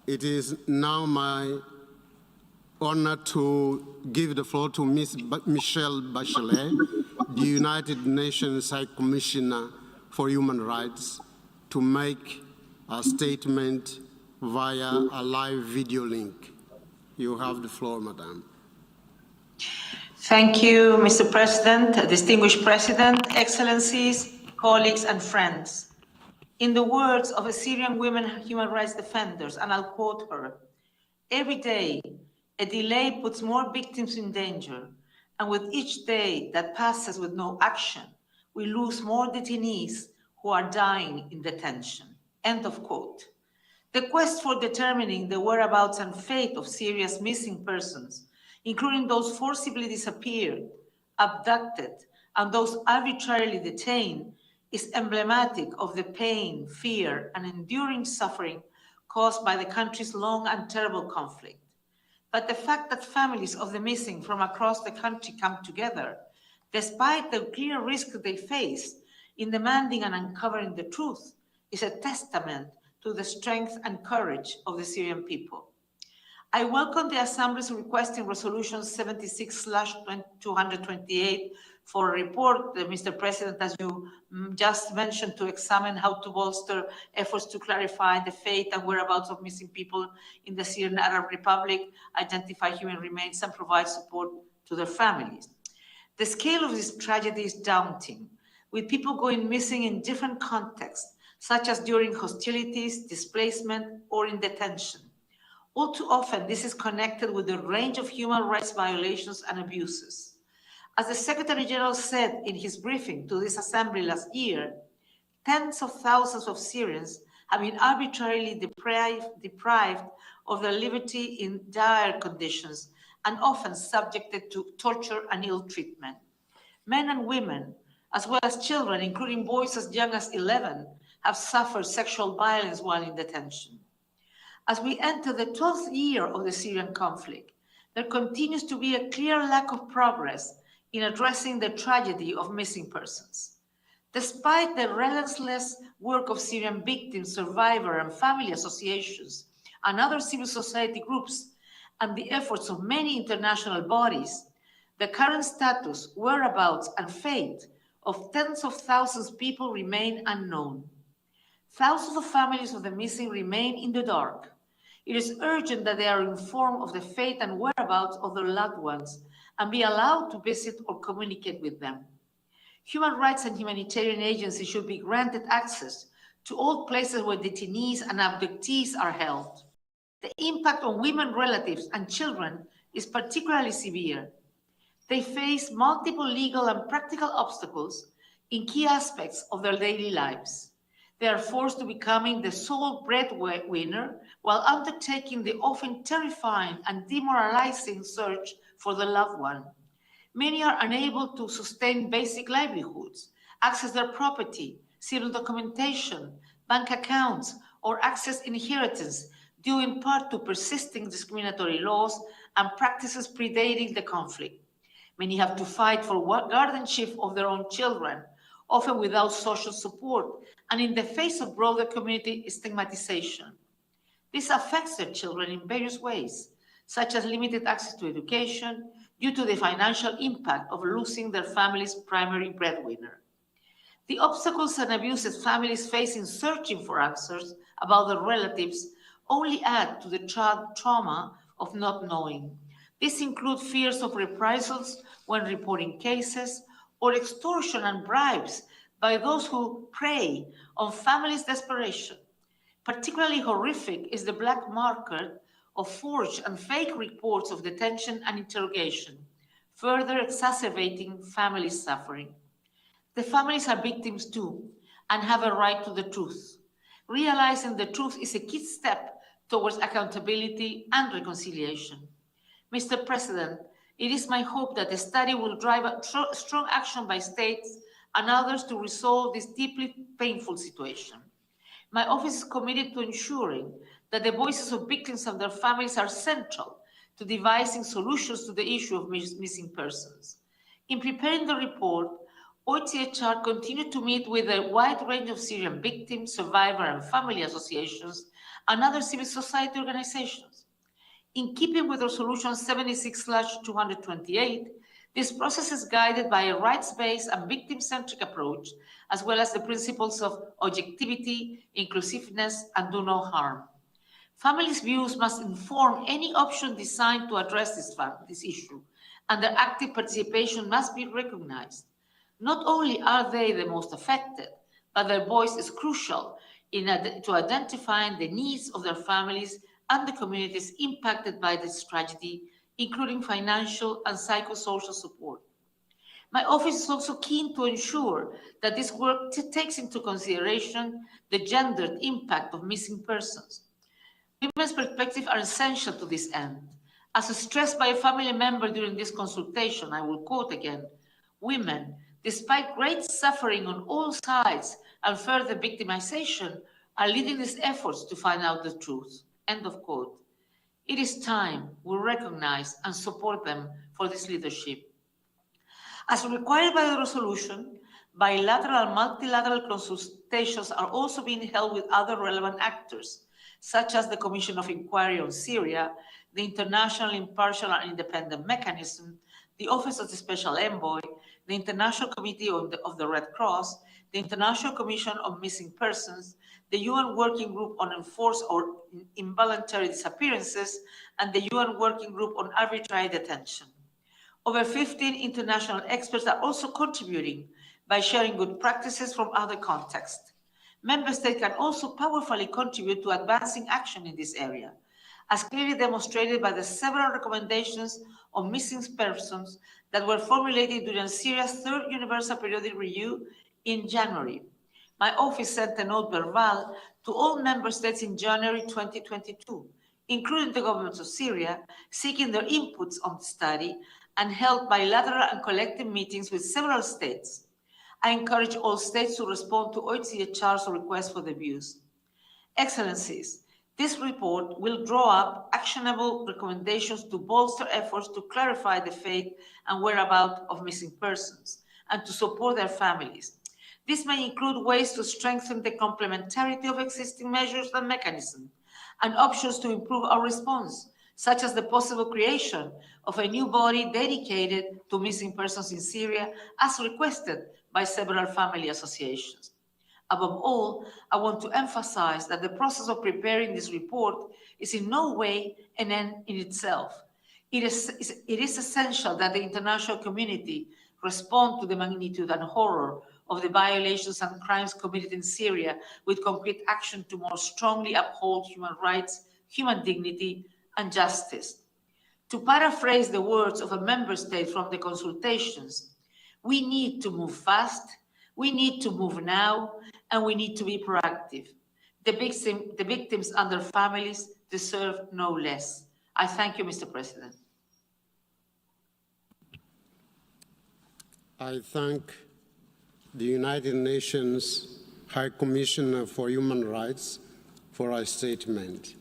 It is now my honor to give the floor to Ms. Michelle Bachelet, the United Nations High Commissioner for Human Rights, to make a statement via a live video link. You have the floor, Madam. Thank you, Mr. President, distinguished President, Excellencies, colleagues, and friends. In the words of a Syrian women human rights defenders, and I'll quote her, "Every day, a delay puts more victims in danger, and with each day that passes with no action, we lose more detainees who are dying in detention." End of quote. The quest for determining the whereabouts and fate of Syria's missing persons, including those forcibly disappeared, abducted, and those arbitrarily detained, is emblematic of the pain, fear, and enduring suffering caused by the country's long and terrible conflict. But the fact that families of the missing from across the country come together, despite the clear risk they face in demanding and uncovering the truth, is a testament to the strength and courage of the Syrian people. I welcome the Assembly's request in Resolution 76/228 for a report, Mr. President, as you just mentioned, to examine how to bolster efforts to clarify the fate and whereabouts of missing people in the Syrian Arab Republic, identify human remains, and provide support to their families. The scale of this tragedy is daunting, with people going missing in different contexts, such as during hostilities, displacement, or in detention. All too often, this is connected with the range of human rights violations and abuses. As the Secretary General said in his briefing to this Assembly last year, tens of thousands of Syrians have been arbitrarily deprived of their liberty in dire conditions and often subjected to torture and ill treatment. Men and women, as well as children, including boys as young as 11, have suffered sexual violence while in detention. As we enter the 12th year of the Syrian conflict, there continues to be a clear lack of progress in addressing the tragedy of missing persons. Despite the relentless work of Syrian victims, survivor, and family associations, and other civil society groups, and the efforts of many international bodies, the current status, whereabouts, and fate of tens of thousands of people remain unknown. Thousands of families of the missing remain in the dark. It is urgent that they are informed of the fate and whereabouts of their loved ones and be allowed to visit or communicate with them. Human rights and humanitarian agencies should be granted access to all places where detainees and abductees are held. The impact on women relatives and children is particularly severe. They face multiple legal and practical obstacles in key aspects of their daily lives. They are forced to becoming the sole breadwinner while undertaking the often terrifying and demoralizing search for the loved one. Many are unable to sustain basic livelihoods, access their property, civil documentation, bank accounts, or access inheritance, due in part to persisting discriminatory laws and practices predating the conflict. Many have to fight for guardianship of their own children, often without social support, and in the face of broader community stigmatization. This affects their children in various ways, such as limited access to education due to the financial impact of losing their family's primary breadwinner. The obstacles and abuses families face in searching for answers about their relatives only add to the trauma of not knowing. This includes fears of reprisals when reporting cases, or extortion and bribes by those who prey on families' desperation. Particularly horrific is the black market of forged and fake reports of detention and interrogation, further exacerbating family suffering. The families are victims too, and have a right to the truth. Realizing the truth is a key step towards accountability and reconciliation. Mr. President, it is my hope that the study will drive a strong action by states and others to resolve this deeply painful situation. My office is committed to ensuring that the voices of victims and their families are central to devising solutions to the issue of missing persons. In preparing the report, OHCHR continued to meet with a wide range of Syrian victims, survivor, and family associations and other civil society organizations. In keeping with Resolution 76/228, this process is guided by a rights-based and victim-centric approach, as well as the principles of objectivity, inclusiveness, and do no harm. Families' views must inform any option designed to address this issue, and their active participation must be recognized. Not only are they the most affected, but their voice is crucial to identifying the needs of their families and the communities impacted by this tragedy, including financial and psychosocial support. My office is also keen to ensure that this work takes into consideration the gendered impact of missing persons. Women's perspectives are essential to this end. As stressed by a family member during this consultation, I will quote again, "Women, despite great suffering on all sides and further victimization, are leading these efforts to find out the truth." End of quote. It is time we recognize and support them for this leadership. As required by the resolution, bilateral and multilateral consultations are also being held with other relevant actors, such as the Commission of Inquiry on Syria, the International Impartial and Independent Mechanism, the Office of the Special Envoy, the International Committee of the Red Cross, the International Commission on Missing Persons, the UN Working Group on Enforced or Involuntary Disappearances, and the UN Working Group on Arbitrary Detention. Over 15 international experts are also contributing by sharing good practices from other contexts. Member States can also powerfully contribute to advancing action in this area, as clearly demonstrated by the several recommendations on missing persons that were formulated during Syria's third Universal Periodic Review in January. My office sent a note verbal to all member states in January 2022, including the governments of Syria, seeking their inputs on the study, and held bilateral and collective meetings with several states. I encourage all states to respond to OHCHR's request for the views. Excellencies, this report will draw up actionable recommendations to bolster efforts to clarify the fate and whereabouts of missing persons and to support their families. This may include ways to strengthen the complementarity of existing measures and mechanisms, and options to improve our response, such as the possible creation of a new body dedicated to missing persons in Syria, as requested by several family associations. Above all, I want to emphasize that the process of preparing this report is in no way an end in itself. It is essential that the international community respond to the magnitude and horror of the violations and crimes committed in Syria with concrete action to more strongly uphold human rights, human dignity, and justice. To paraphrase the words of a member state from the consultations, we need to move fast, we need to move now, and we need to be proactive. The victims and their families deserve no less. I thank you, Mr. President. I thank the United Nations High Commissioner for Human Rights for her statement.